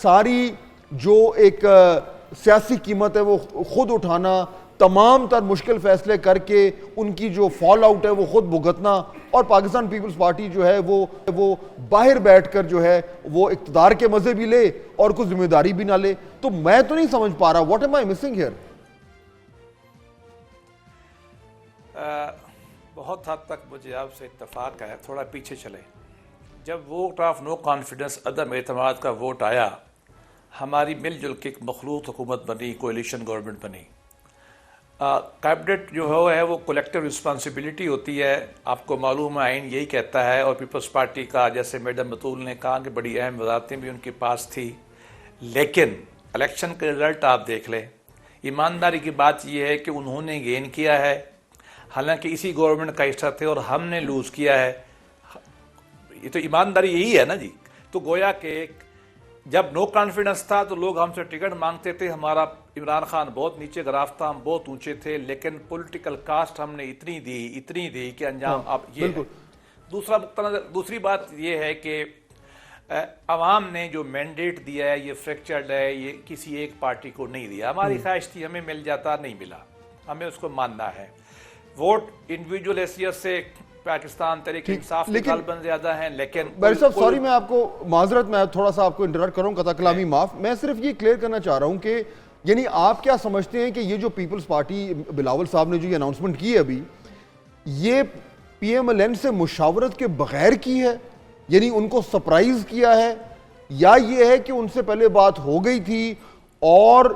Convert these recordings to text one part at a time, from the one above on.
ساری جو ایک سیاسی قیمت ہے وہ خود اٹھانا، تمام تر مشکل فیصلے کر کے ان کی جو فال آؤٹ ہے وہ خود بھگتنا، اور پاکستان پیپلز پارٹی جو ہے وہ باہر بیٹھ کر جو ہے وہ اقتدار کے مزے بھی لے اور کوئی ذمہ داری بھی نہ لے. تو میں تو نہیں سمجھ پا رہا what am I missing here. بہت حد تک مجھے آپ سے اتفاق ہے. تھوڑا پیچھے چلیں. جب ووٹ آف نو کانفیڈنس، عدم اعتماد کا ووٹ آیا، ہماری مل جل کے ایک مخلوط حکومت بنی، کولیشن گورنمنٹ بنی. کیبنٹ جو ہے وہ کولیکٹیو رسپانسبلٹی ہوتی ہے. آپ کو معلوم ہے آئین یہی کہتا ہے، اور پیپلز پارٹی کا جیسے میڈم بطول نے کہا کہ بڑی اہم وزارتیں بھی ان کے پاس تھی. لیکن الیکشن کا رزلٹ آپ دیکھ لیں. ایمانداری کی بات یہ ہے کہ انہوں نے گین کیا ہے، حالانکہ اسی گورنمنٹ کا حصہ تھے، اور ہم نے لوز کیا ہے. یہ تو ایمانداری یہی ہے نا جی. تو گویا کہ جب نو کانفیڈنس تھا تو لوگ ہم سے ٹکٹ مانگتے تھے. ہمارا عمران خان بہت نیچے گراف تھا، ہم بہت اونچے تھے، لیکن پولیٹیکل کاسٹ ہم نے اتنی دی کہ انجام اب یہ ہے. دوسری بات یہ ہے کہ عوام نے جو مینڈیٹ دیا ہے یہ فریکچرڈ ہے، یہ کسی ایک پارٹی کو نہیں دیا. ہماری خواہش تھی ہمیں مل جاتا، نہیں ملا، ہمیں اس کو ماننا ہے. ووٹ انڈیویجول حیثیت سے پاکستان تحریک انصاف کے غالباً زیادہ ہیں، لیکن بھائی صاحب سوری میں آپ کو معذرت، میں تھوڑا سا آپ کو انٹرپٹ کروں، قطع کلامی معاف. میں صرف یہ کلیئر کرنا چاہ رہا ہوں کہ یعنی آپ کیا سمجھتے ہیں کہ یہ جو پیپلز پارٹی بلاول صاحب نے جو یہ اناؤنسمنٹ کی ہے ابھی، یہ پی ایم ایل این سے مشاورت کے بغیر کی ہے؟ یعنی ان کو سرپرائز کیا ہے، یا یہ ہے کہ ان سے پہلے بات ہو گئی تھی اور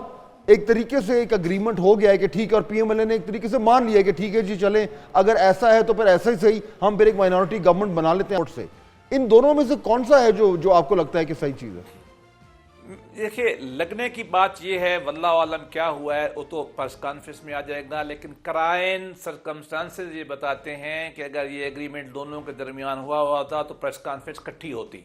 ایک طریقے سے ایک اگریمنٹ ہو گیا ہے کہ ٹھیک ہے، اور پی ایم ایل اے نے ایک طریقے سے مان لیا ہے کہ ٹھیک ہے جی چلیں، اگر ایسا ہے تو پھر ایسا ہی صحیح، ہم پھر ایک مائنورٹی گورنمنٹ بنا لیتے ہیں سے. ان دونوں میں سے کون سا ہے جو آپ کو لگتا ہے کہ صحیح چیز ہے؟ دیکھیے، لگنے کی بات یہ ہے، واللہ عالم کیا ہوا ہے وہ تو پریس کانفرنس میں آ جائے گا، لیکن کرائن سرکمسٹانسز یہ بتاتے ہیں کہ اگر یہ ایگریمنٹ دونوں کے درمیان ہوا ہوتا تو پریس کانفرنس کٹھی ہوتی.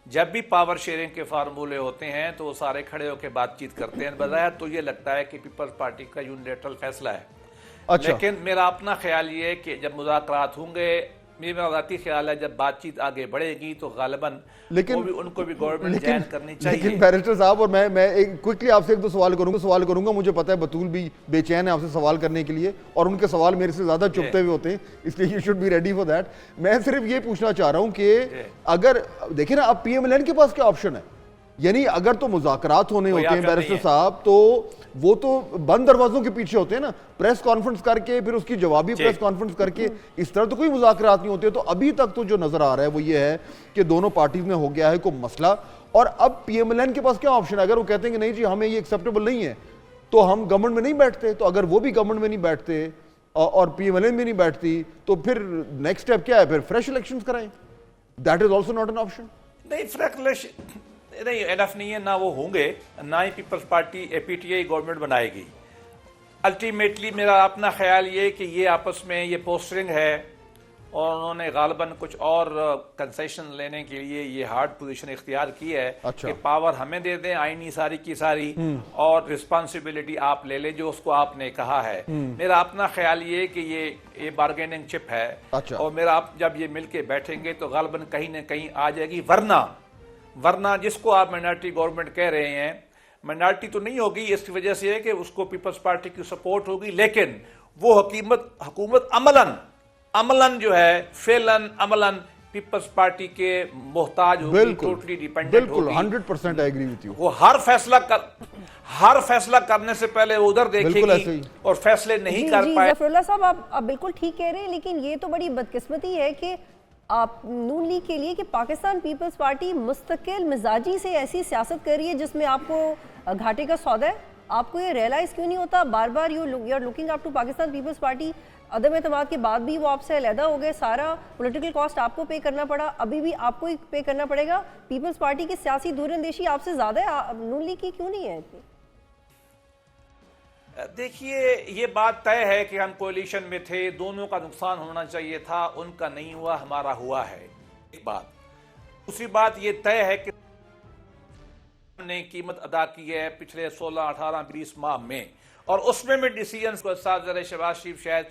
جب بھی پاور شیئرنگ کے فارمولے ہوتے ہیں تو وہ سارے کھڑے ہو کے بات چیت کرتے ہیں. بظاہر تو یہ لگتا ہے کہ پیپلز پارٹی کا یونیلیٹرل فیصلہ ہے. لیکن میرا اپنا خیال یہ ہے کہ جب مذاکرات ہوں گے، میرا ذاتی خیال ہے جب بات چیت آگے بڑھے گی تو غالباً ان کو بھی گورنمنٹ جوائن کرنی چاہیے. لیکن بیرسٹر صاحب، اور میں کوئکلی آپ سے ایک دو سوال کروں گا. مجھے پتہ ہے بطول بھی بے چین ہے آپ سے سوال کرنے کے لیے، اور ان کے سوال میرے سے زیادہ چپتے ہوئے ہوتے ہیں، اس لیے you should be ready for that. میں صرف یہ پوچھنا چاہ رہا ہوں کہ اگر دیکھیں نا اب پی ایم ایل این کے پاس کیا آپشن ہے؟ یعنی اگر تو مذاکرات ہونے ہوتے ہیں بیرسٹر صاحب تو وہ تو بند دروازوں کے پیچھے ہوتے ہیں نا، پریس کانفرنس کر کے پھر اس کی جوابی پریس کانفرنس کر کے، اس طرح تو کوئی مذاکرات نہیں ہوتے. تو ابھی تک تو جو نظر آ رہا ہے وہ یہ ہے کہ دونوں پارٹیز میں ہو گیا ہے کوئی مسئلہ، اور اب پی ایم ایل این کے پاس کیا آپشن ہے؟ اگر وہ کہتے ہیں کہ نہیں جی ہمیں یہ ایکسیپٹیبل نہیں ہے تو ہم گورنمنٹ میں نہیں بیٹھتے. تو اگر وہ بھی گورنمنٹ میں نہیں بیٹھتے اور پی ایم ایل این بھی نہیں بیٹھتی تو پھر نیکسٹ اسٹیپ کیا ہے؟ پھر فریش الیکشنز کرائیں. That is also not an option. نہیں، فریش نہیں، انف نہیں ہے، نہ وہ ہوں گے، نہ ہی Peoples party P T I government بنائے گی. الٹیمیٹلی میرا اپنا خیال یہ کہ یہ آپس میں یہ پوسٹرنگ ہے، اور انہوں نے غالباً کچھ اور کنسیشن لینے کے لیے یہ ہارڈ پوزیشن اختیار کی ہے کہ پاور ہمیں دے دیں آئینی ساری کی ساری، اور رسپانسبلٹی آپ لے لیں جو اس کو آپ نے کہا ہے. میرا اپنا خیال یہ کہ یہ بارگیننگ چپ ہے، اور میرا جب یہ مل کے بیٹھیں گے تو غالباً کہیں نہ کہیں آ جائے گی. ورنہ جس کو آپ مائنارٹی گورنمنٹ کہہ رہے ہیں، مائنارٹی تو نہیں ہوگی، اس کی وجہ سے ہے کہ اس کو پیپلز پارٹی کی سپورٹ ہوگی، لیکن وہ حکومت عملاً جو ہے فعلاً عملاً پیپلز پارٹی کے محتاج ہوگی، ٹوٹلی ڈیپینڈنٹ ہوگی. 100% I agree with you. وہ ہر فیصلہ کرنے سے پہلے ادھر دیکھے گی اور فیصلے نہیں کر پائے. ظفر اللہ صاحب آپ بالکل ٹھیک کہہ رہے ہیں، لیکن یہ تو بڑی بدقسمتی ہے کہ آپ نون لیگ کے لیے کہ پاکستان پیپلز پارٹی مستقل مزاجی سے ایسی سیاست کر رہی ہے جس میں آپ کو گھاٹے کا سودا ہے. آپ کو یہ ریئلائز کیوں نہیں ہوتا؟ بار بار you are looking up to Pakistan Peoples Party. عدم اعتماد کے بعد بھی وہ آپ سے علیحدہ ہو گئے، سارا پولیٹیکل کاسٹ آپ کو پے کرنا پڑا، ابھی بھی آپ کو ہی پے کرنا پڑے گا. پیپلز پارٹی کی سیاسی دور اندیشی آپ سے زیادہ ہے، نون لیگ کی کیوں نہیں ہے اتنی؟ دیکھیے، یہ بات طے ہے کہ ہم کولیشن میں تھے، دونوں کا نقصان ہونا چاہیے تھا، ان کا نہیں ہوا، ہمارا ہوا ہے. ایک بات. دوسری بات یہ طے ہے کہ ہم نے قیمت ادا کی ہے پچھلے 16 18 20 ماہ میں، اور اس میں ڈیسیجنز کو شہباز شریف شاید